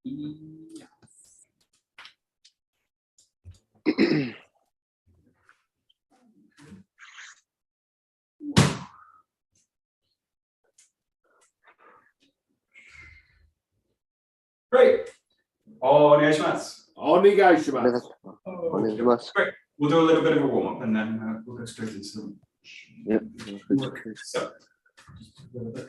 Yeah. Great. Onegaishimasu. Great. We'll do a little bit of a warm up and then we'll go straight into some work. So, just a little bit.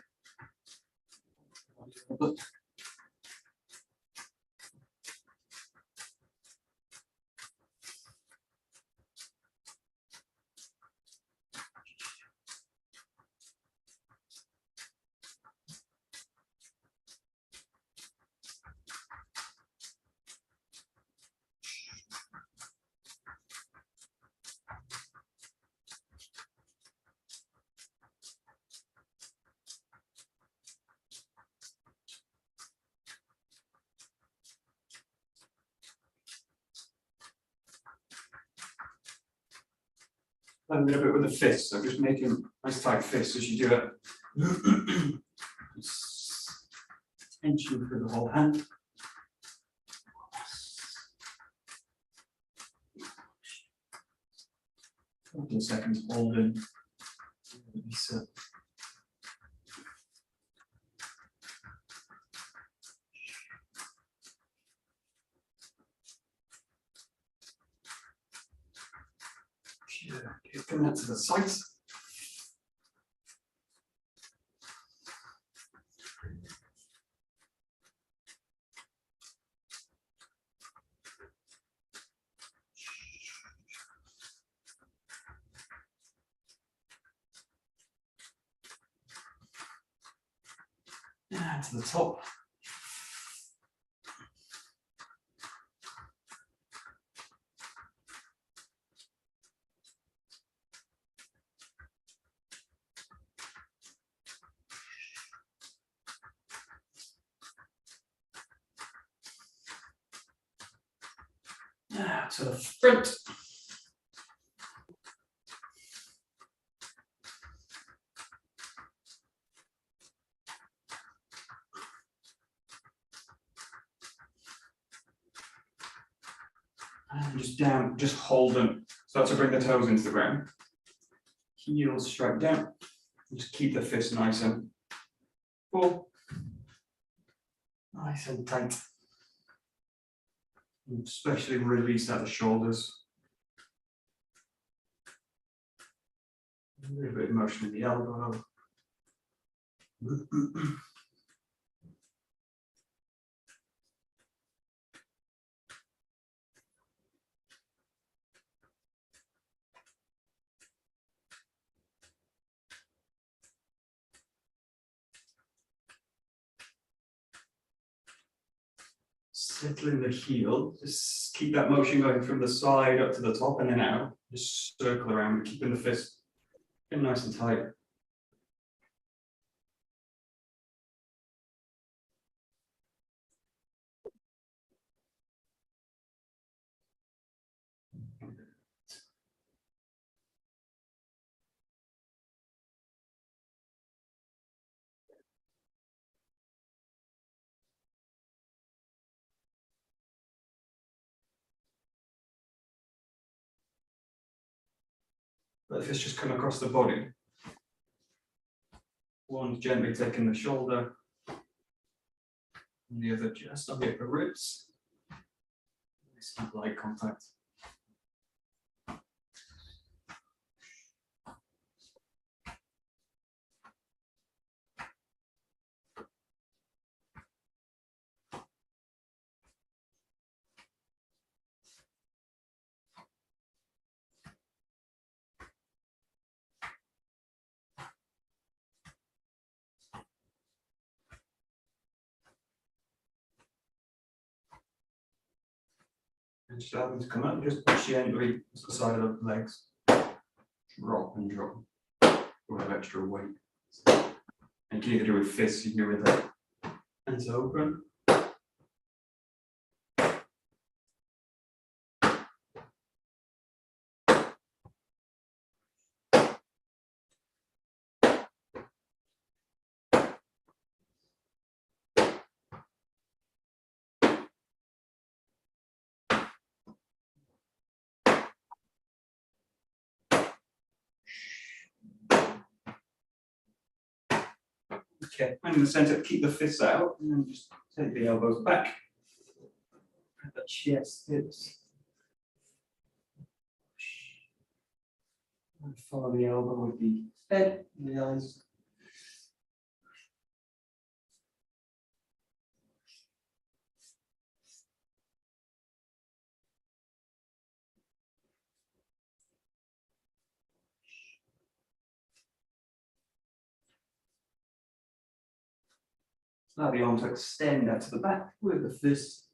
A little bit with the fist, so just making nice tight fists as you do it. Tension through the whole hand. Couple of seconds holding. Come out to the sides. And to the top. To the front. And just down, just hold them. Start to bring the toes into the ground. Heels straight down. Just keep the fist nice and full. Nice and tight. Especially release at the shoulders. A little bit of motion in the elbow. Settling the heel, just keep that motion going from the side up to the top and then out. Just circle around, keeping the fist nice and tight. Let the fist just come across the body. One gently taking the shoulder, and the other just on the upper ribs. Nice and light contact. And just allow them to come up, just gently to the side of the legs. Drop and drop. We'll have extra weight. And you can either do with fists, you can do with that. Hands open. Okay, and in the center, keep the fists out, and then just take the elbows back. The chest, hips. And follow the elbow with the head and the eyes. Allow the arm to extend out to the back with the fist.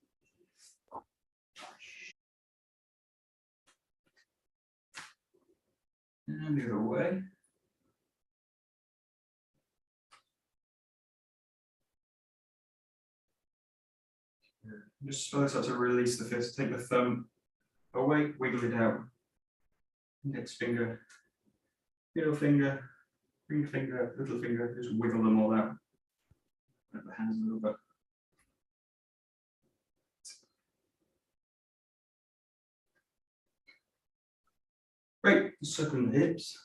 And the other way. Just start to release the fist. Take the thumb away, wiggle it out. Index finger, middle finger, ring finger, little finger, just wiggle them all out. Let the hands a little bit. Great, circling the hips.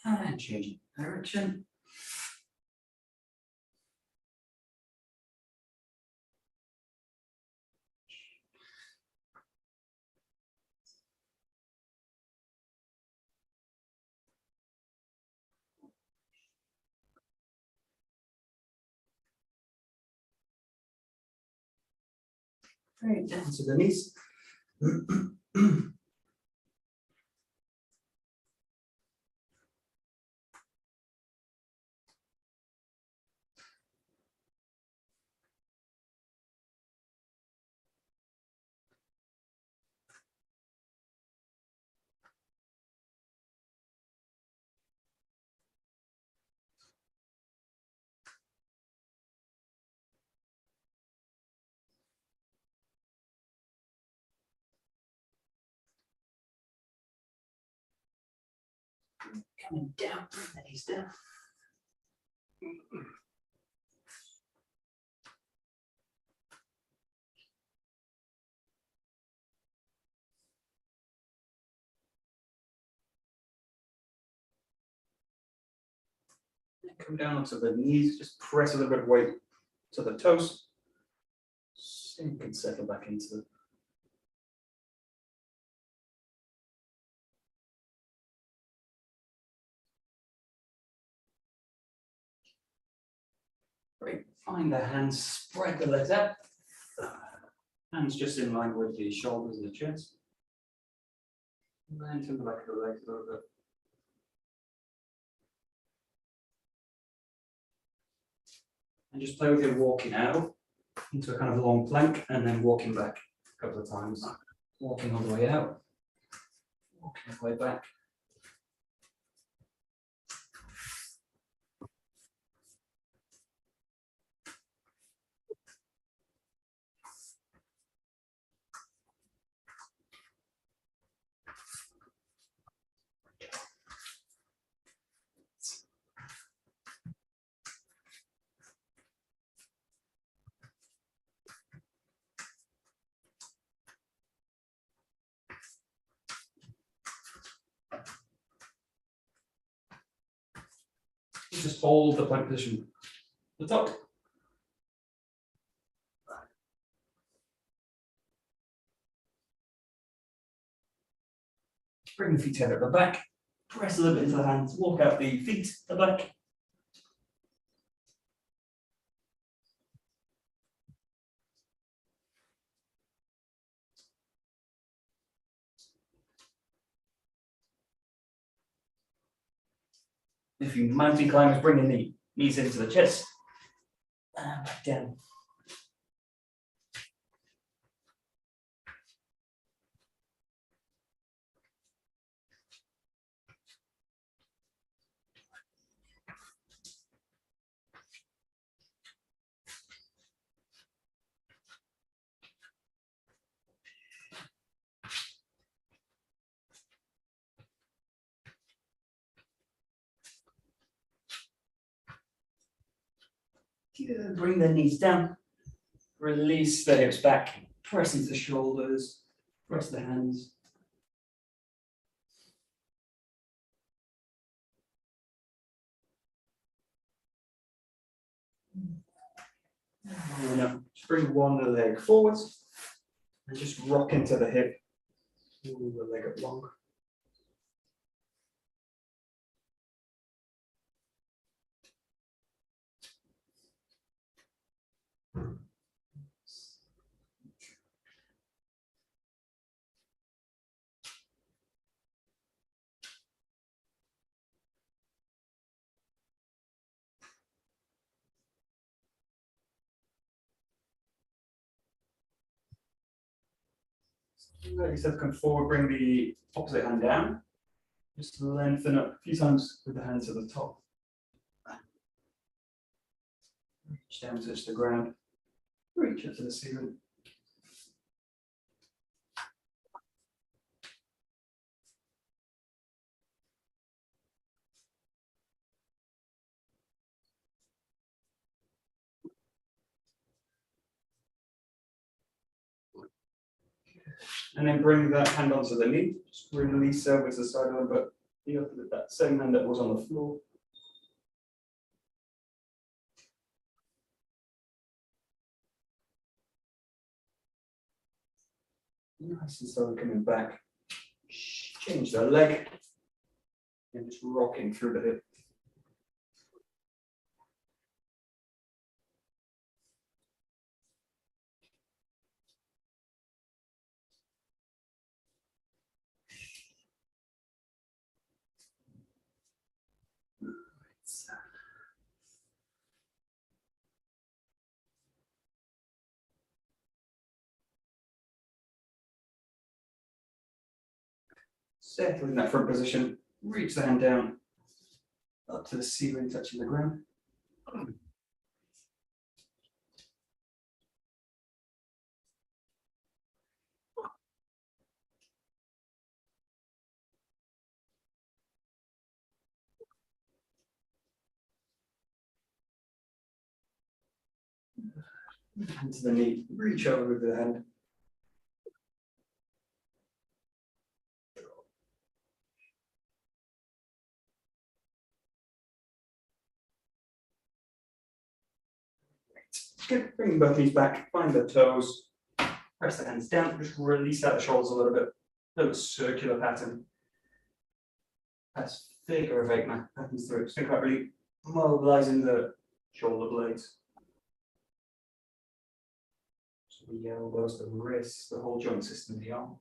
And changing direction. Great, down to the knees. Coming down, bring the knees down. And come down onto the knees, just press a little bit of weight to the toes. Sink and settle back into it. Great. Find the hands, spread the legs out. Hands just in line with the shoulders and the chest. And then to the back of the legs a little bit. And just play with your walking out into a kind of long plank and then walking back a couple of times. Walking all the way out. Walking all the way back. Just hold the plank position at the top. Bring the feet together at the back. Press a little bit into the hands. Walk out the feet at the back. If you mountain climbers, bring the knees into the chest. And back down. Good. Bring the knees down. Release the hips back. Press into the shoulders. Press the hands. Now, just bring one leg forwards and just rock into the hip. Move the leg up long. Like you said, come forward, bring the opposite hand down. Just lengthen up a few times with the hands at the top. Reach down, touch the ground. Reach up to the ceiling. And then bring that hand onto the knee. Just release over to the side of but the other with that same hand that was on the floor. Nice and slowly coming back. Change the leg. And just rocking through the hip. Settle in that front position, reach the hand down, up to the ceiling, touching the ground. Hand to the knee, reach over with the hand. Good. Bring both knees back, find the toes, press the hands down, just release out the shoulders a little bit. A little circular pattern. That's figure of eight man happens through it. Just think about really mobilizing the shoulder blades. So the elbows, the wrists, the whole joint system of the arm.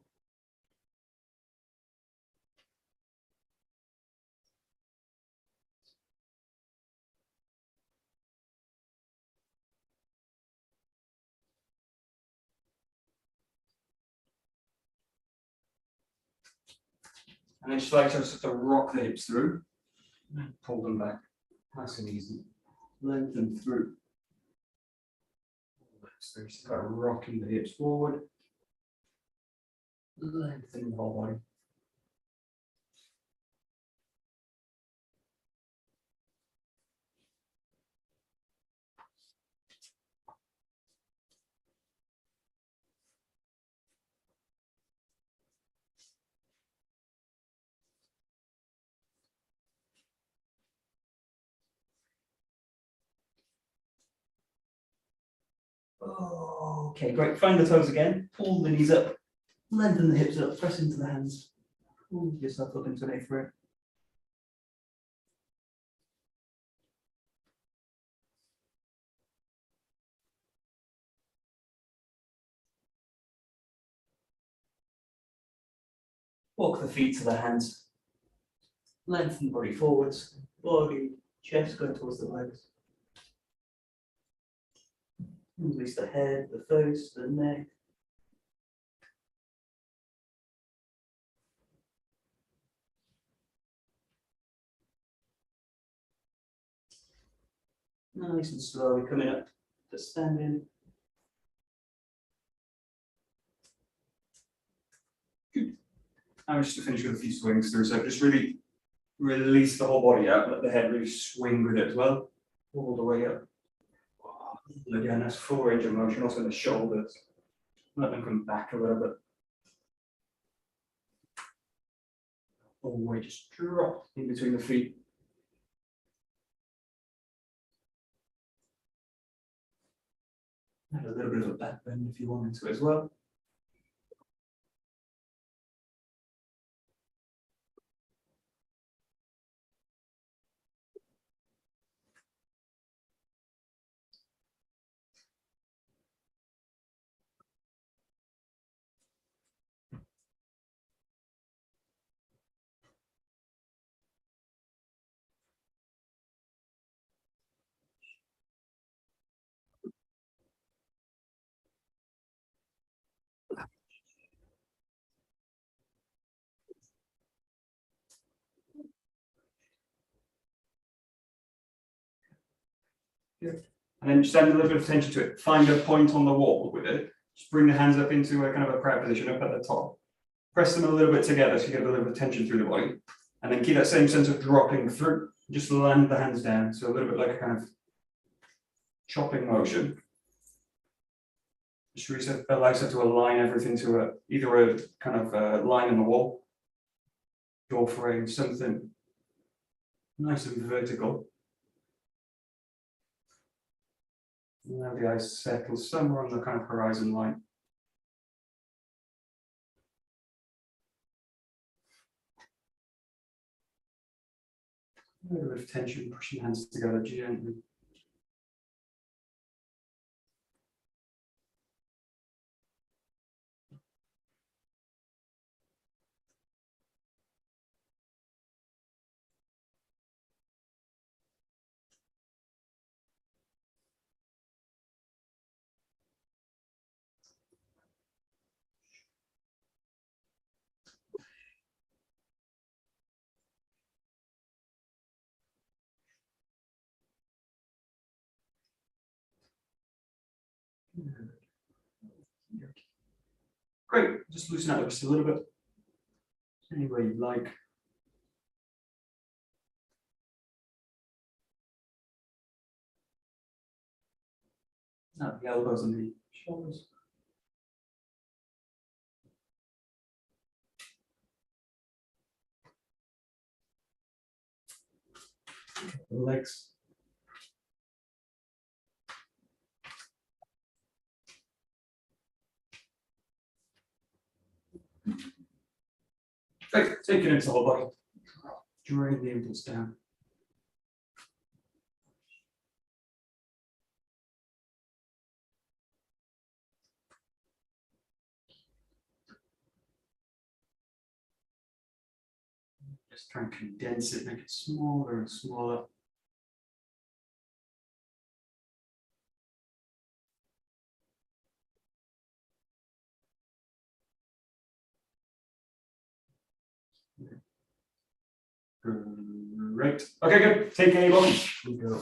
And then just like to rock the hips through, and pull them back, nice and easy. Lengthen through. So just kind of rocking the hips forward, lengthen the whole body. Okay, great. Find the toes again. Pull the knees up. Lengthen the hips up. Press into the hands. Pull yourself up into an eighth row. Walk the feet to the hands. Lengthen the body forwards. Body, chest going towards the legs. Release the head, the face, the neck. Nice and slowly coming up to standing. Good. Now just to finish with a few swings through. So just really release the whole body out, let the head really swing with it as well. All the way up. Again, that's full range of motion, also in the shoulders. Let them come back a little bit. All the way, just drop in between the feet. Add a little bit of a back bend if you wanted to as well. Good. And then just add a little bit of tension to it. Find a point on the wall with it. Just bring the hands up into a kind of a crab position up at the top. Press them a little bit together so you get a little bit of tension through the body. And then keep that same sense of dropping through. Just land the hands down. So a little bit like a kind of chopping motion. Just reset, allows it to align everything to either a kind of line in the wall, door frame, something nice and vertical. And now the eyes settle somewhere on the kind of horizon line. A little bit of tension, pushing hands together gently. Great, just loosen out just a little bit. Any way you like. Now the elbows and the shoulders. The legs. Great, take it into the whole body. Drain the impulse down. Just try and condense it, make it smaller and smaller. Great. Okay, good. Take a moment. We go.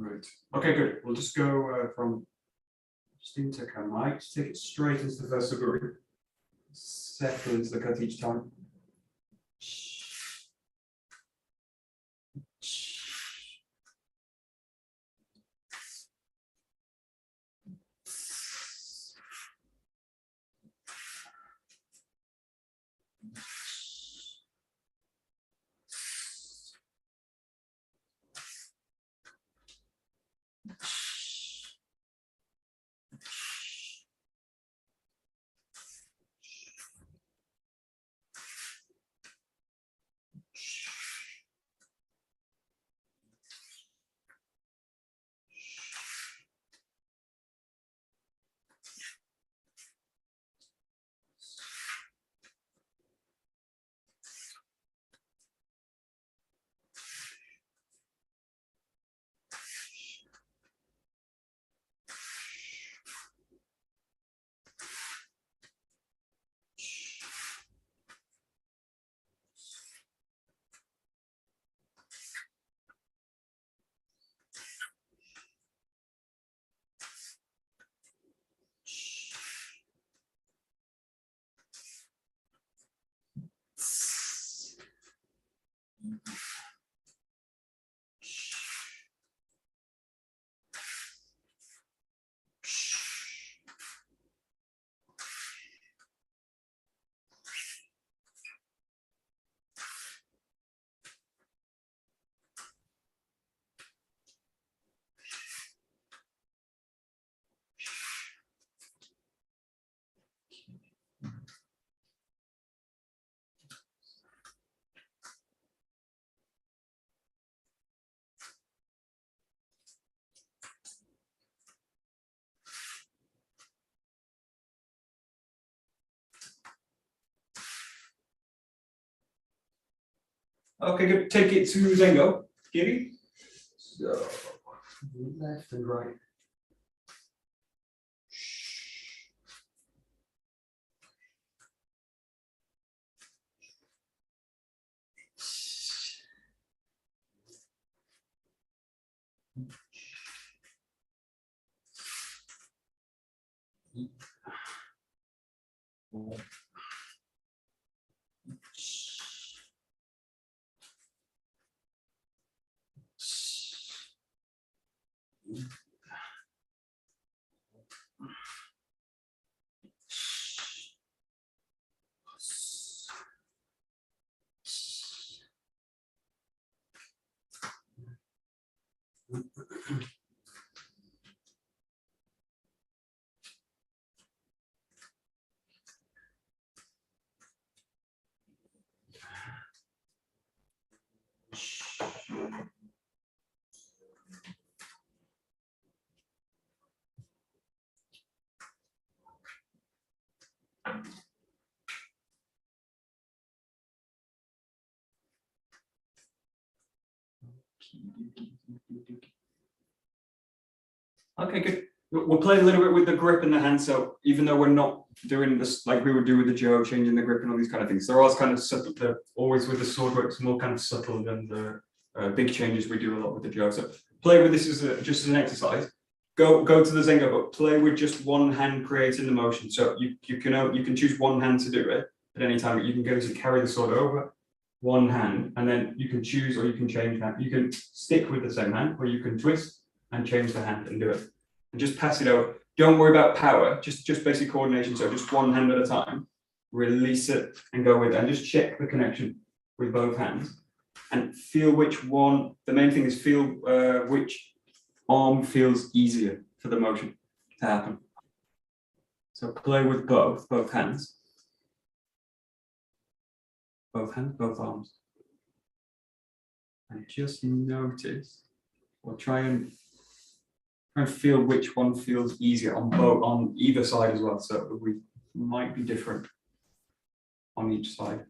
Right. Okay, good. We'll just go from just into Kamae. Just take it straight into the first 𝘱𝑗𝑔𝑢𝑟𝑖. Settle into the cut each time. Okay, good. Take it to Zengo. Giri. So, left and right. Okay, good. We'll play a little bit with the grip and the hand. So even though we're not doing this like we would do with the Jo, changing the grip and all these kind of things, they're always kind of subtle. They're always with the sword work, it's more kind of subtle than the big changes we do a lot with the Jo. So play with this as just as an exercise. Go to the Zengo, but play with just one hand creating the motion. So you can choose one hand to do it at any time. You can go to carry the sword over one hand, and then you can choose or you can change that. You can stick with the same hand, or you can twist and change the hand and do it. And just pass it over. Don't worry about power, just basic coordination. So just one hand at a time. Release it and go with it. And just check the connection with both hands. And feel which one, the main thing is feel which arm feels easier for the motion to happen. So play with both hands. Both hands, both arms. And just notice, or try and feel which one feels easier on either side as well. So we might be different on each side.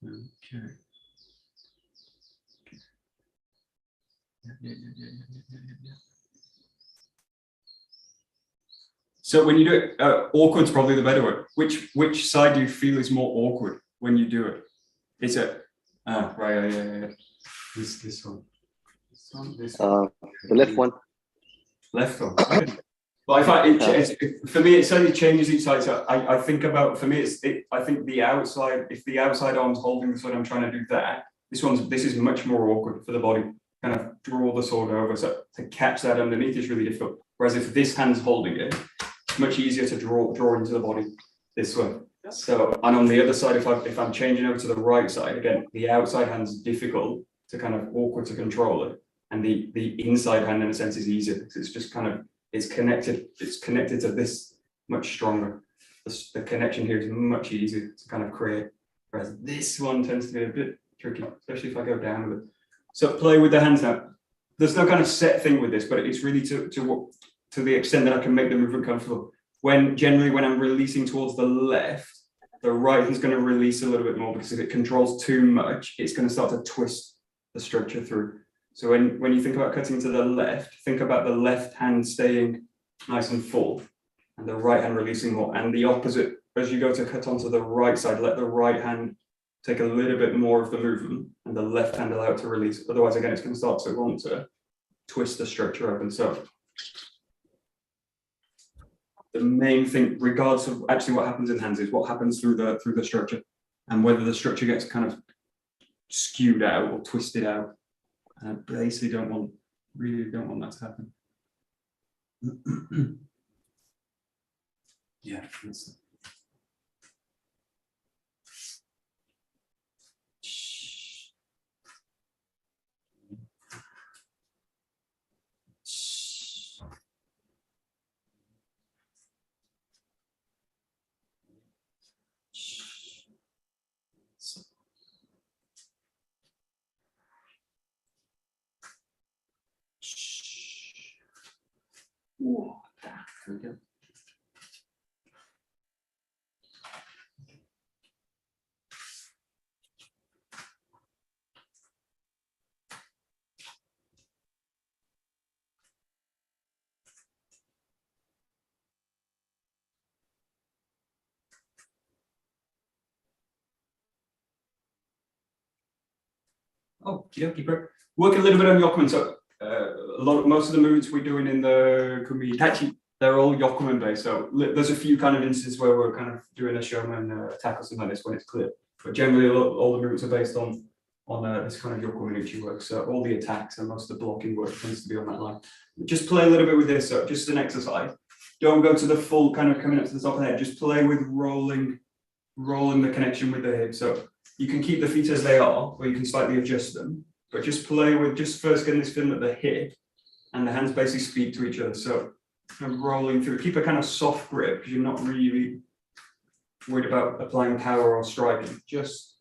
Okay. Yeah. So when you do it, awkward's probably the better word. Which side do you feel is more awkward when you do it? Is it right? Yeah. This one. This one. The left one. Left one. Okay. Well, I find for me, it certainly changes each side. So I think about, for me, I think the outside, if the outside arm's holding the sword, I'm trying to do that. This is much more awkward for the body. Kind of draw the sword over. So to catch that underneath is really difficult. Whereas if this hand's holding it, it's much easier to draw into the body this way. So, and on the other side, if I'm changing over to the right side, again, the outside hand's difficult to kind of awkward to control it. And the inside hand, in a sense, is easier because it's just kind of, it's connected to this much stronger. The connection here is much easier to kind of create, whereas this one tends to be a bit tricky, especially if I go down with it. So play with the hands now. There's no kind of set thing with this, but it's really to the extent that I can make the movement comfortable. generally when I'm releasing towards the left, the right hand's going to release a little bit more, because if it controls too much, it's going to start to twist the structure through. So when you think about cutting to the left, think about the left hand staying nice and full and the right hand releasing more, and the opposite. As you go to cut onto the right side, let the right hand take a little bit more of the movement and the left hand allow it to release. Otherwise, again, it's going to start to want to twist the structure open. So the main thing, regardless of actually what happens in hands, is what happens through the structure, and whether the structure gets kind of skewed out or twisted out. And I basically really don't want that to happen. Yeah. There we go. Oh, yeah, keep it. Work a little bit on Yokumen. So most of the movements we're doing in the 𝘗𝑦𝘠𝗏𝗧, actually, they're all Yokumen based. So there's a few kind of instances where we're kind of doing a showman attack or something like this when it's clear. But generally, all the movements are based on this kind of 𝘥𝘰𝑦𝘪𝑗𝑢𝑐 work. So all the attacks and most of the blocking work tends to be on that line. Just play a little bit with this. So just an exercise. Don't go to the full kind of coming up to the top of the head. Just play with rolling the connection with the hip. So you can keep the feet as they are, or you can slightly adjust them. But just play with just first getting this feeling at the hip, and the hands basically speak to each other. So kind of rolling through. Keep a kind of soft grip, because you're not really worried about applying power or striking. Just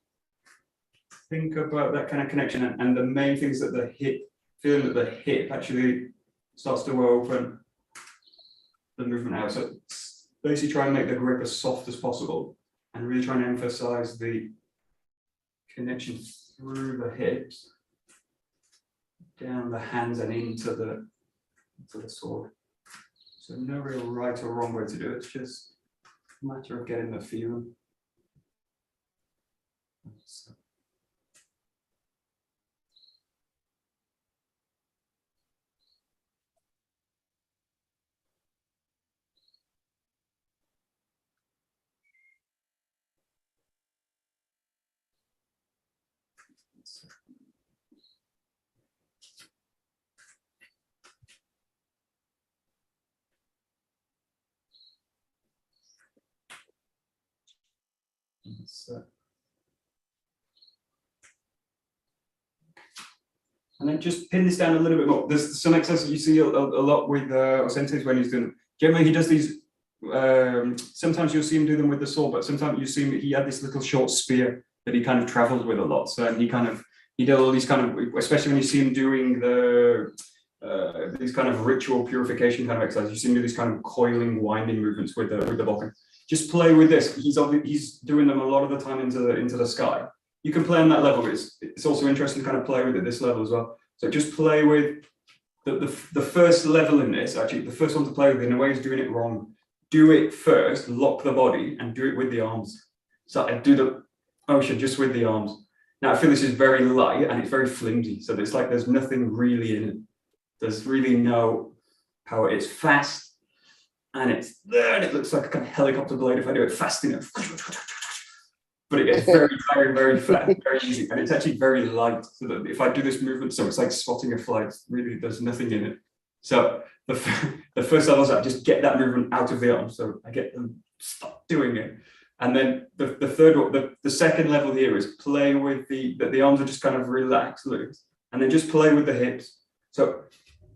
think about that kind of connection, and the main thing is that the hip, feeling that the hip actually starts to open the movement out. So basically try and make the grip as soft as possible, and really try and emphasize the connection through the hips, down the hands and into the sword. So no real right or wrong way to do it. It's just a matter of getting the feeling. And then just pin this down a little bit more. There's some exercises you see a lot with Osentes when he's doing them. Generally, he does these. Sometimes you'll see him do them with the sword, but sometimes you see him. He had this little short spear that he kind of travels with a lot. So he did all these kind of, especially when you see him doing these kind of ritual purification kind of exercises. You see him do these kind of coiling, winding movements with the bokken. Just play with this. He's doing them a lot of the time into the sky. You can play on that level. It's also interesting to kind of play with at this level as well. So just play with the first level in this. Actually, the first one to play with, in a way, is doing it wrong. Do it first, lock the body, and do it with the arms. So I do the motion just with the arms. Now I feel this is very light and it's very flimsy. So it's like there's nothing really in it. There's really no power. It's fast. And it's there, and it looks like a kind of helicopter blade if I do it fast enough. But it gets very, very, very fast, very easy. And it's actually very light. So that if I do this movement, so it's like spotting a fly, really there's nothing in it. So the first level is I just get that movement out of the arm. So I get them stop doing it. And then the third one, the second level here is play with the arms are just kind of relaxed, loose. And then just play with the hips. So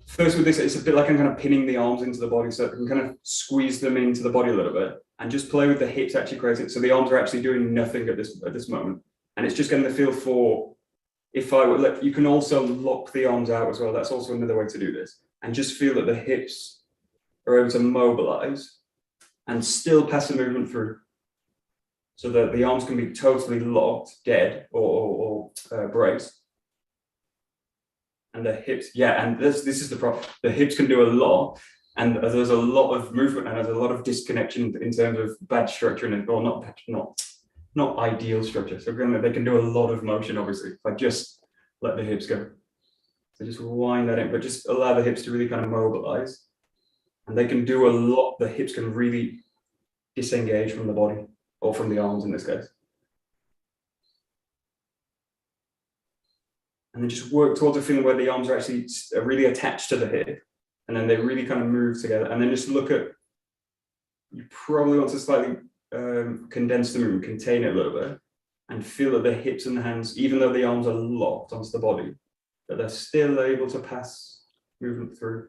first with this, it's a bit like I'm kind of pinning the arms into the body, so I can kind of squeeze them into the body a little bit, and just play with the hips actually create it. So the arms are actually doing nothing at this moment, and it's just getting the feel for. If I would you can also lock the arms out as well. That's also another way to do this, and just feel that the hips are able to mobilize, and still pass the movement through. So that the arms can be totally locked, dead, or braced. And the hips, yeah, and this is the problem. The hips can do a lot, and there's a lot of movement, and there's a lot of disconnection in terms of bad structure, or not ideal structure. So they can do a lot of motion, obviously, if I just let the hips go. So just wind that in, but just allow the hips to really kind of mobilize. And they can do a lot, the hips can really disengage from the body, or from the arms in this case. And then just work towards a feeling where the arms are actually really attached to the hip, and then they really kind of move together. And then just look at, you probably want to slightly condense the movement, contain it a little bit, and feel that the hips and the hands, even though the arms are locked onto the body, that they're still able to pass movement through.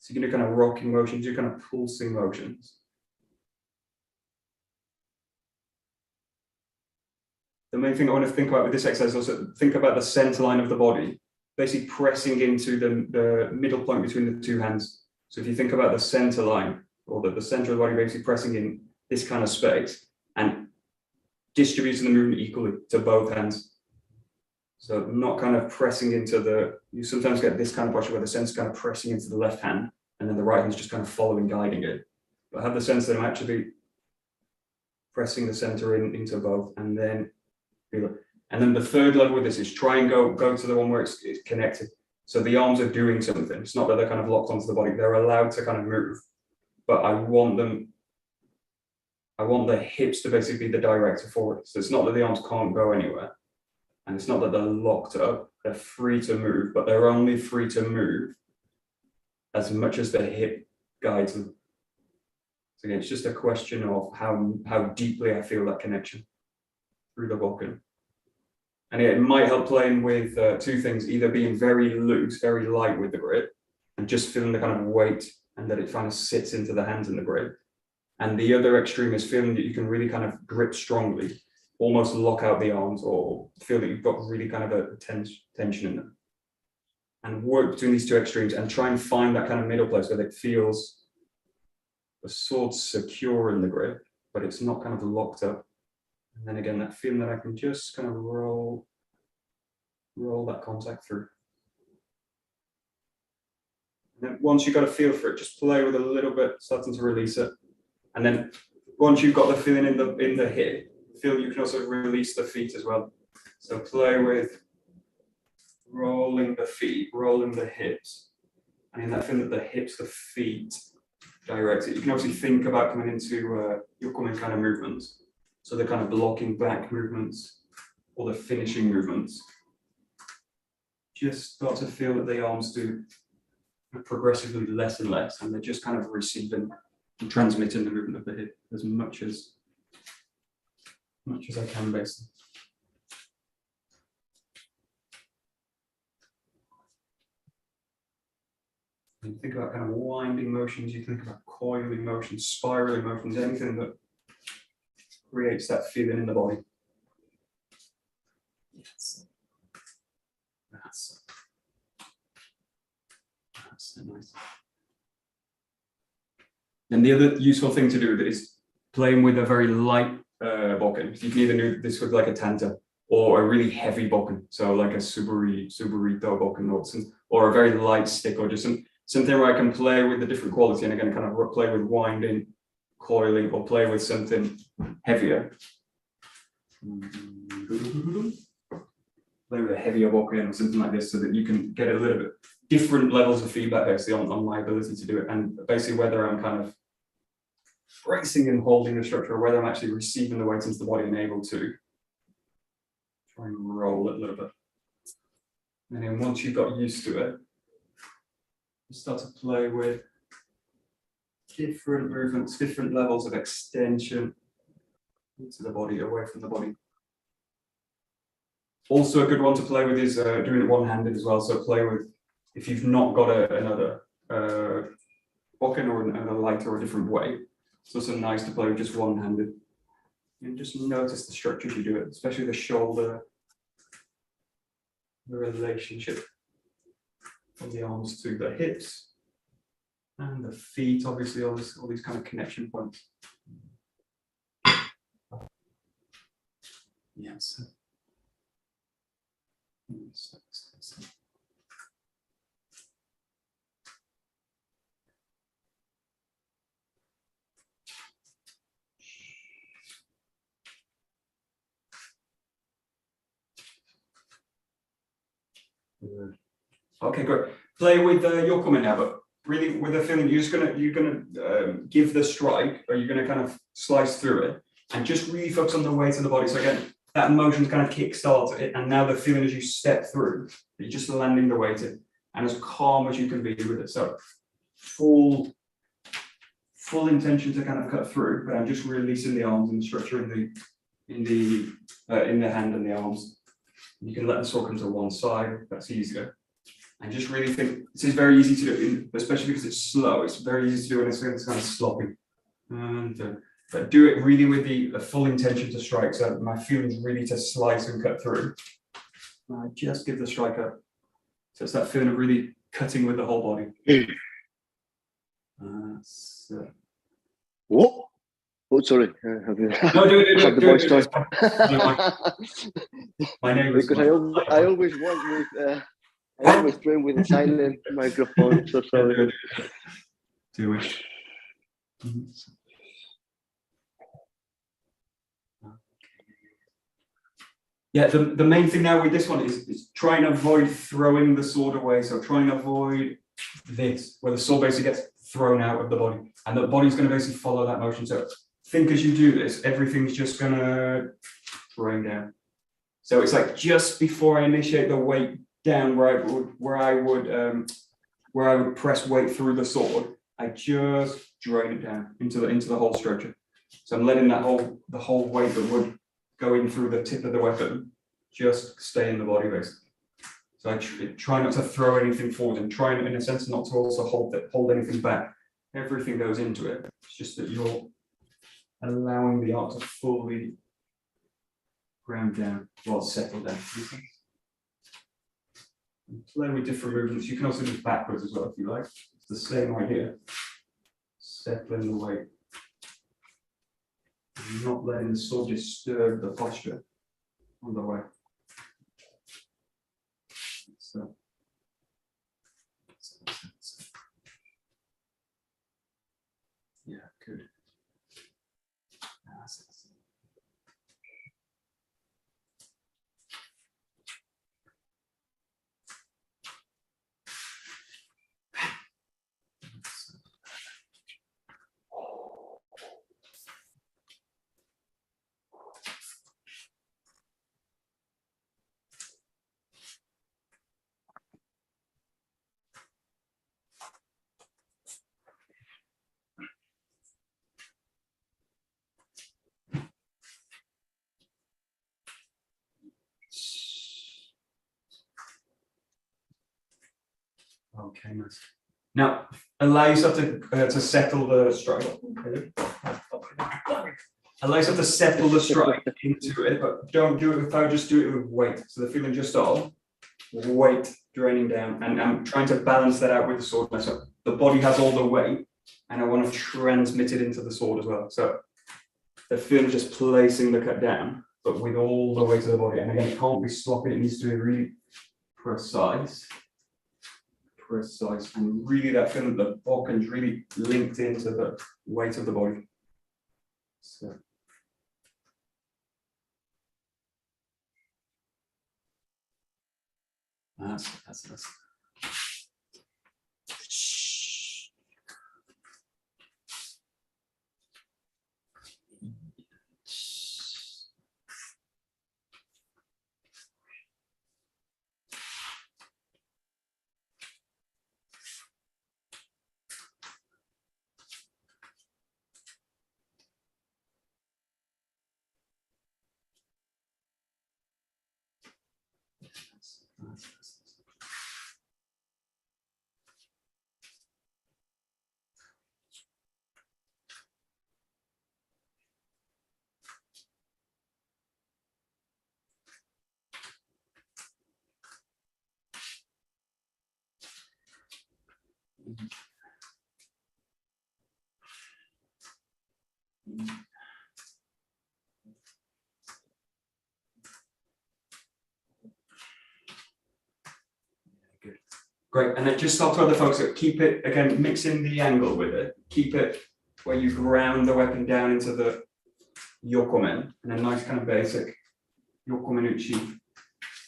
So you can do kind of rocking motions, do kind of pulsing motions. The main thing I want to think about with this exercise is also think about the center line of the body, basically pressing into the middle point between the two hands. So if you think about the center line, or the center of the body basically pressing in this kind of space and distributing the movement equally to both hands. So not kind of pressing into you sometimes get this kind of posture where the center's kind of pressing into the left hand and then the right hand's just kind of following, guiding it. But have the sense that I'm actually pressing the center into both, and then feel it. And then the third level with this is try and go to the one where it's connected. So the arms are doing something. It's not that they're kind of locked onto the body. They're allowed to kind of move, but I want the hips to basically be the director for it. So it's not that the arms can't go anywhere, and it's not that they're locked up. They're free to move, but they're only free to move as much as the hip guides them. So again, it's just a question of how deeply I feel that connection through the bokken. And it might help playing with two things, either being very loose, very light with the grip, and just feeling the kind of weight and that it kind of sits into the hands in the grip. And the other extreme is feeling that you can really kind of grip strongly, almost lock out the arms, or feel that you've got really kind of a tension in them. And work between these two extremes and try and find that kind of middle place where it feels a sort secure in the grip, but it's not kind of locked up. And then again, that feeling that I can just kind of roll that contact through. And then once you've got a feel for it, just play with a little bit, starting to release it. And then once you've got the feeling in the hip, feel you can also release the feet as well. So play with rolling the feet, rolling the hips. And in that feeling that the hips, the feet direct it. You can obviously think about coming into your coming kind of movements. So the kind of blocking back movements or the finishing movements. Just start to feel that the arms do progressively less and less, and they're just kind of receiving and transmitting the movement of the hip as much as I can, basically. And think about kind of winding motions, you think about coiling motions, spiraling motions, anything that creates that feeling in the body. Yes. That's nice. And the other useful thing to do is playing with a very light bokken. You can either do this with like a tanta or a really heavy bokken, so like a 𝘱𝘰𝘪𝘐𝑡𝑜 bokken or a very light stick, or just something where I can play with a different quality, and again kind of play with winding, coiling, or play with something heavier. Play with a heavier bokken or something like this, so that you can get a little bit different levels of feedback basically on my ability to do it, and basically whether I'm kind of bracing and holding the structure, or whether I'm actually receiving the weight into the body and able to try and roll it a little bit. And then once you've got used to it, you start to play with different movements, different levels of extension into the body, away from the body. Also a good one to play with is doing it one-handed as well. So play with, if you've not got another bokken or another lighter or a different weight, it's also nice to play with just one-handed. And just notice the structure as you do it, especially the shoulder, the relationship from the arms to the hips, And the feet, obviously, all these kind of connection points. Yes. Good. Okay, great. Play with your comment now, but really with the feeling you're gonna give the strike, or you're gonna kind of slice through it, and just really focus on the weight of the body. So again, that motion kind of kickstarts it, and now the feeling as you step through, you're just landing the weight in, and as calm as you can be with it. So full intention to kind of cut through, but I'm just releasing the arms and the structure in the hand and the arms. You can let the sword come to one side. That's easier. And just really think, this is very easy to do, especially because it's slow. It's very easy to do when it's kind of sloppy. And but do it really with the full intention to strike. So my feeling is really to slice and cut through. Just give the strike up. So it's that feeling of really cutting with the whole body. What? Oh, sorry. No, do it. My name is. Because I always work with. I always train with a silent microphone. So sorry. Do it. Yeah, the main thing now with this one is try and avoid throwing the sword away. So try and avoid this, where the sword basically gets thrown out of the body, and the body's going to basically follow that motion. So think as you do this, everything's just going to rain down. So it's like just before I initiate the weight down, where I would press weight through the sword, I just drain it down into the whole structure. So I'm letting the whole weight that would go in through the tip of the weapon just stay in the body basically. So I try not to throw anything forward, and try, in a sense, not to also hold anything back. Everything goes into it. It's just that you're allowing the art to fully ground down while settle down. And play with different movements. You can also do backwards as well if you like. It's the same idea. Settling the weight. And not letting the sword disturb the posture on the way. So. Yeah, good. Okay, nice. Now, allow yourself to settle the strike. Allow yourself to settle the strike into it, but don't do it without, just do it with weight. So the feeling just of weight draining down, and I'm trying to balance that out with the sword. So the body has all the weight, and I want to transmit it into the sword as well. So the feeling just placing the cut down, but with all the weight of the body. And again, it can't be sloppy. It needs to be really precise, and really that feeling that the bokken's really linked into the weight of the body. So. That's. Great, and then just start to other folks that keep it, again, mixing the angle with it. Keep it where you ground the weapon down into the 𝘥𝘠𝘦𝘦, and a nice kind of basic 𝘥𝘰𝘦𝘦𝘳.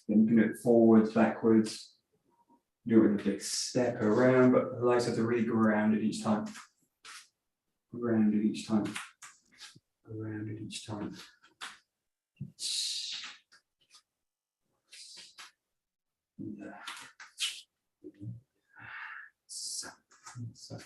Then you can do it forwards, backwards, do it with a big step around, but the lights have to really ground it each time. Ground it each time. Ground it each time. Yeah. So.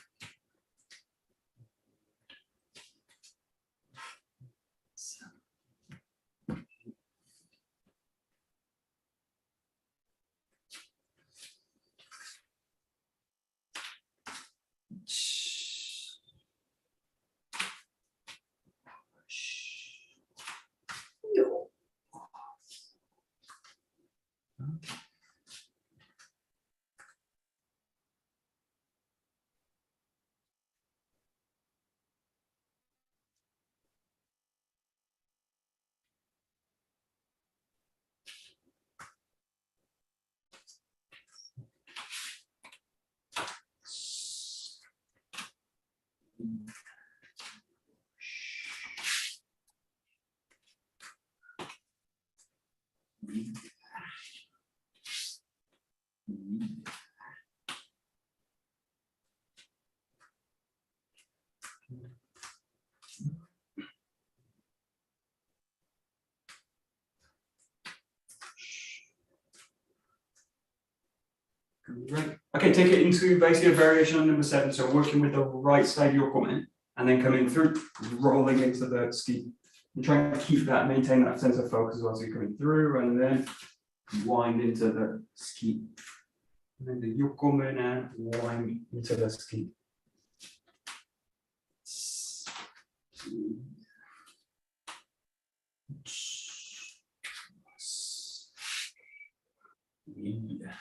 Great. Okay, take it into basically a variation on number 7. So working with the right side of your 𝘠𝘠𝘦 and then coming through, rolling into the ski. And trying to keep that, maintain that sense of focus as you're coming through, and then wind into the ski. And then the 𝘥𝘠𝘦 and wind into the ski. Yeah.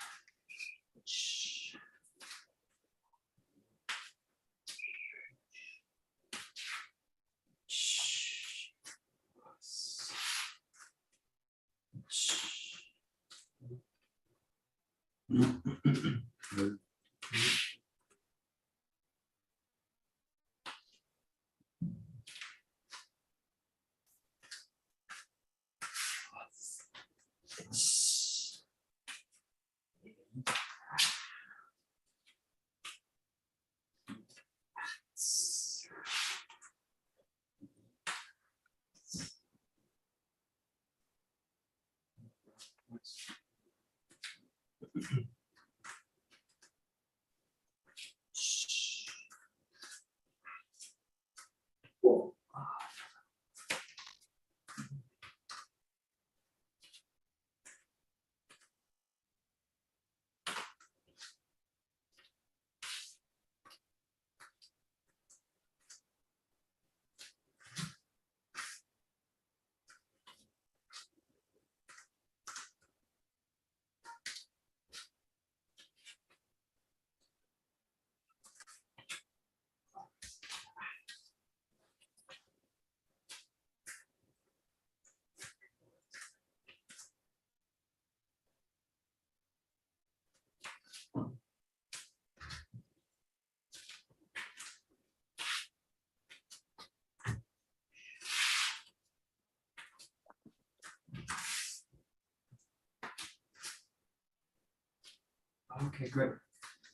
Okay, great.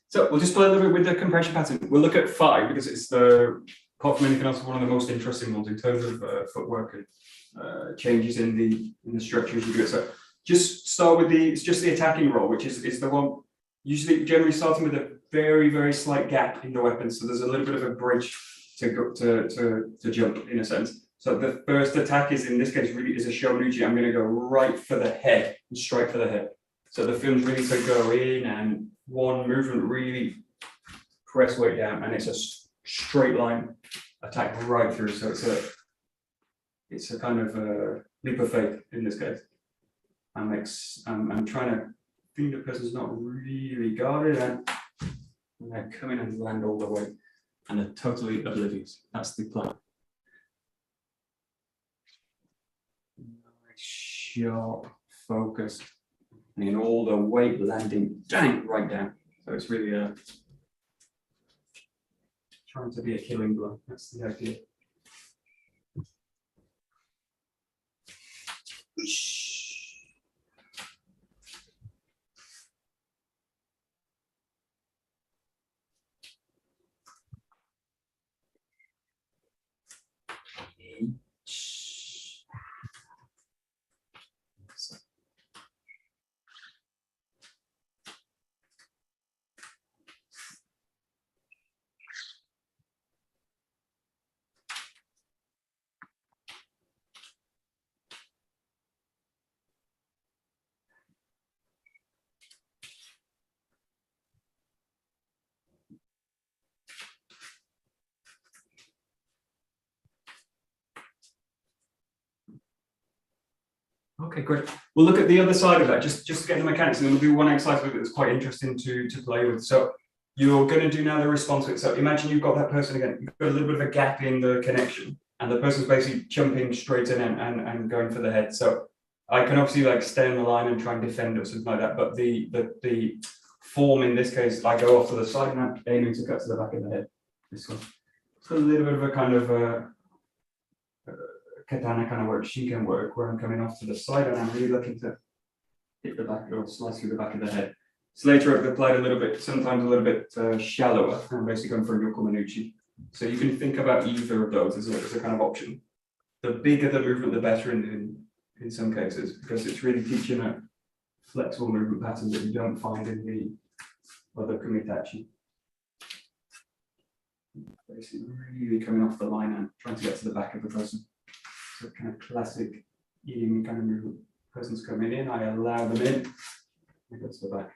So we'll just play a little bit with the compression pattern. We'll look at 5 because it's the, apart from anything else, one of the most interesting ones in terms of footwork and changes in the structure as you do it. So just start with it's just the attacking roll, which is the one usually generally starting with a very, very slight gap in the weapon. So there's a little bit of a bridge to go to jump in a sense. So the first attack is, in this case, really is a 𝘱𝘰𝘬𝘪. I'm going to go right for the head and strike for the head. So the film's really to go in and one movement, really press weight down, and it's a straight line attack right through. So it's a kind of a leap of faith in this case. I'm trying to think the person's not really guarded, and they come in and land all the way, and they're totally oblivious. That's the plan. Nice, sharp, focused, and in all the weight landing, dang, right down. So it's really trying to be a killing blow. That's the idea. Okay, great. We'll look at the other side of that, just to get the mechanics, and then we'll do one exercise with it that's quite interesting to play with. So you're going to do now the response with it. So imagine you've got that person again, you've got a little bit of a gap in the connection, and the person's basically jumping straight in and going for the head. So I can obviously like stay on the line and try and defend or something like that, but the form in this case, I go off to the side and I'm aiming to cut to the back of the head. This one. It's a little bit of a kind of katana kind of work, Shinken work, where I'm coming off to the side and I'm really looking to hit the back or slice through the back of the head. So later I've applied a little bit, sometimes a little bit shallower, and basically going for a 𝘥𝘢𝘦𝘢𝘵. So you can think about either of those as a kind of option. The bigger the movement, the better in some cases, because it's really teaching a flexible movement pattern that you don't find in the other kumitachi. Basically really coming off the line and trying to get to the back of the person. So kind of classic eating kind of movement. Person's coming in, I allow them in, I go to the back.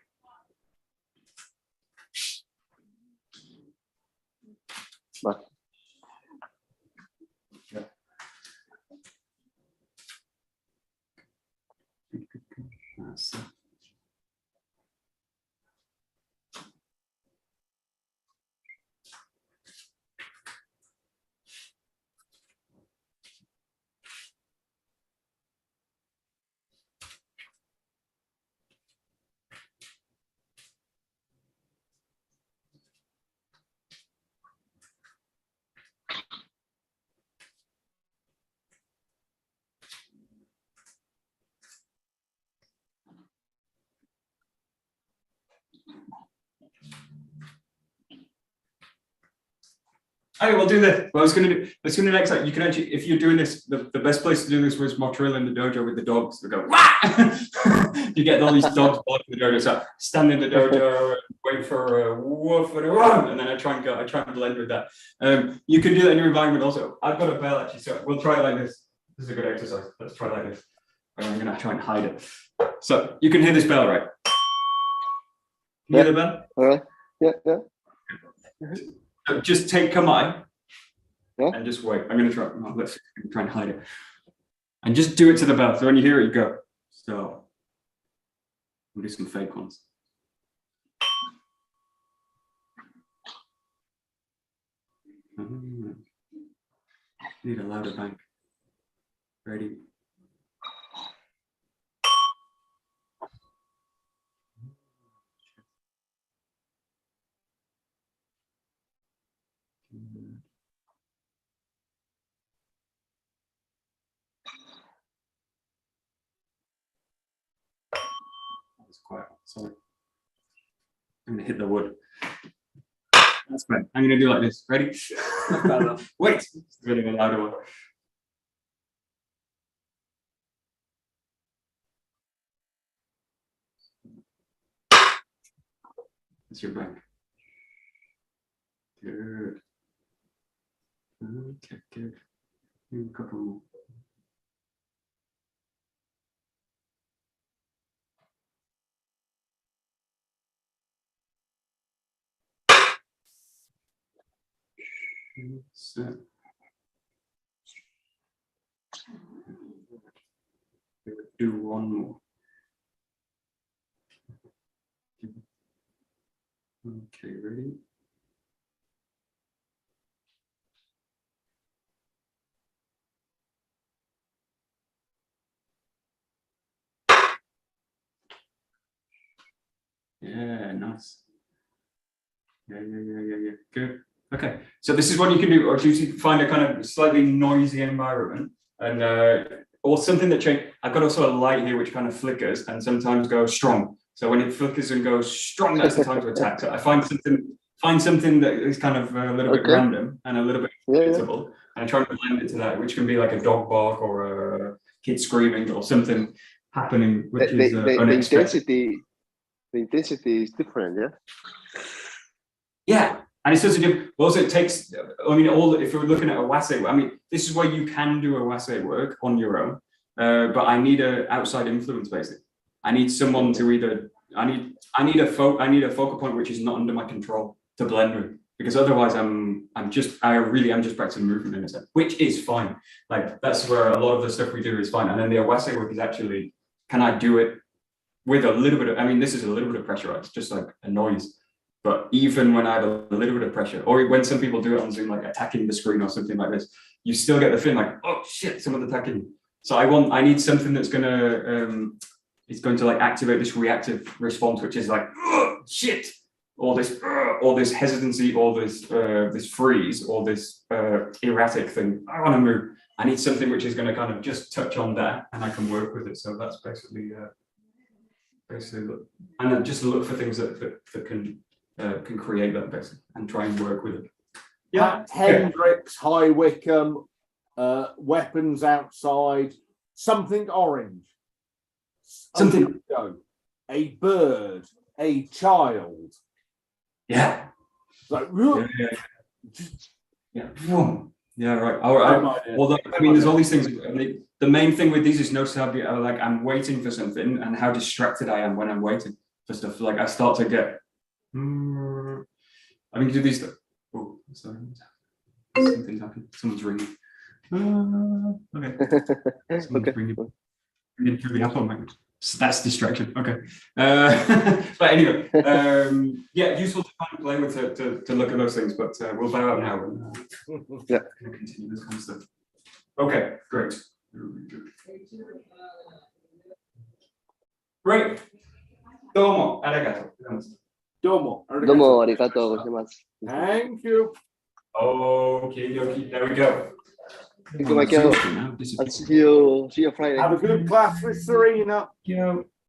Back. Yeah. That's it. Okay, we'll do this. Well, I was going to do. Let's do the next. You can actually, if you're doing this, the best place to do this was Montreal in the dojo with the dogs. They go, wah! You get all these dogs blocking the dojo. So stand in the dojo and wait for a woof and a run, and then I try and blend with that. You can do that in your environment also. I've got a bell actually, so we'll try it like this. This is a good exercise. Let's try it like this. I'm going to try and hide it. So you can hear this bell, right? You hear the bell? All right. Yeah, yeah. So just take Kamai, yeah, and just wait. I'm going to try. Let's try and hide it, and just do it to the bell. So when you hear it, you go. So we'll do some fake ones. Need a louder bank. Ready. That was quiet. Sorry. I'm going to hit the wood. That's fine. I'm going to do like this. Ready? Wait. It's getting a louder one. That's your bank. Good. Okay, good. A couple more. Set. Do one more. Okay, ready? Yeah, nice. Yeah. Good. Okay. So this is what you can do, or you find a kind of slightly noisy environment, and or something that change. I've got also a light here which kind of flickers and sometimes goes strong. So when it flickers and goes strong, that's the time to attack. So I find something that is kind of a little bit random and a little bit predictable, and I try and blend it to that, which can be like a dog bark or a kid screaming or something happening, which is unexpected. The intensity is different, yeah. Yeah, and it's such a different. Also, it takes. I mean, if you're looking at a 𝘰𝘬𝘴, I mean, this is where you can do a 𝘰𝘬𝘴 work on your own, but I need an outside influence, basically. I need someone to either. I need a focal point which is not under my control to blend with, because otherwise I'm just practicing movement in a sense, which is fine. Like that's where a lot of the stuff we do is fine. And then the 𝘰𝘬𝘴 work is actually, can I do it with a little bit of, I mean, this is a little bit of pressure, right? It's just like a noise. But even when I have a little bit of pressure, or when some people do it on Zoom, like attacking the screen or something like this, you still get the feeling like, oh shit, someone's attacking you. So I need something that's it's going to like activate this reactive response, which is like, oh, shit, or this hesitancy, or this freeze, or this erratic thing. I want to move. I need something which is going to kind of just touch on that, and I can work with it. So that's basically and then just look for things that can create that basically, and try and work with it. Yeah, Hendrix, High Wycombe, weapons outside, something orange. Something. A bird, a child. Yeah. Like, yeah, right. All right. Although, I mean, there's all these things. I mean, the main thing with these is notice how like I'm waiting for something and how distracted I am when I'm waiting for stuff. Like I start to get. I mean, do these. Oh, sorry. Something's happening. Someone's ringing. Okay. Someone's ringing. Through the Apple language. So that's distraction. Okay. But anyway, yeah, useful to kind of play with to look at those things. But we'll bow out now and continue this kind of stuff. Okay, great. Great. Domo arigato. Domo arigatou gozaimasu. Thank you. Okay, there we go. Thank you, Michael. I'll see you Friday. Have a good class with Serena. Yeah.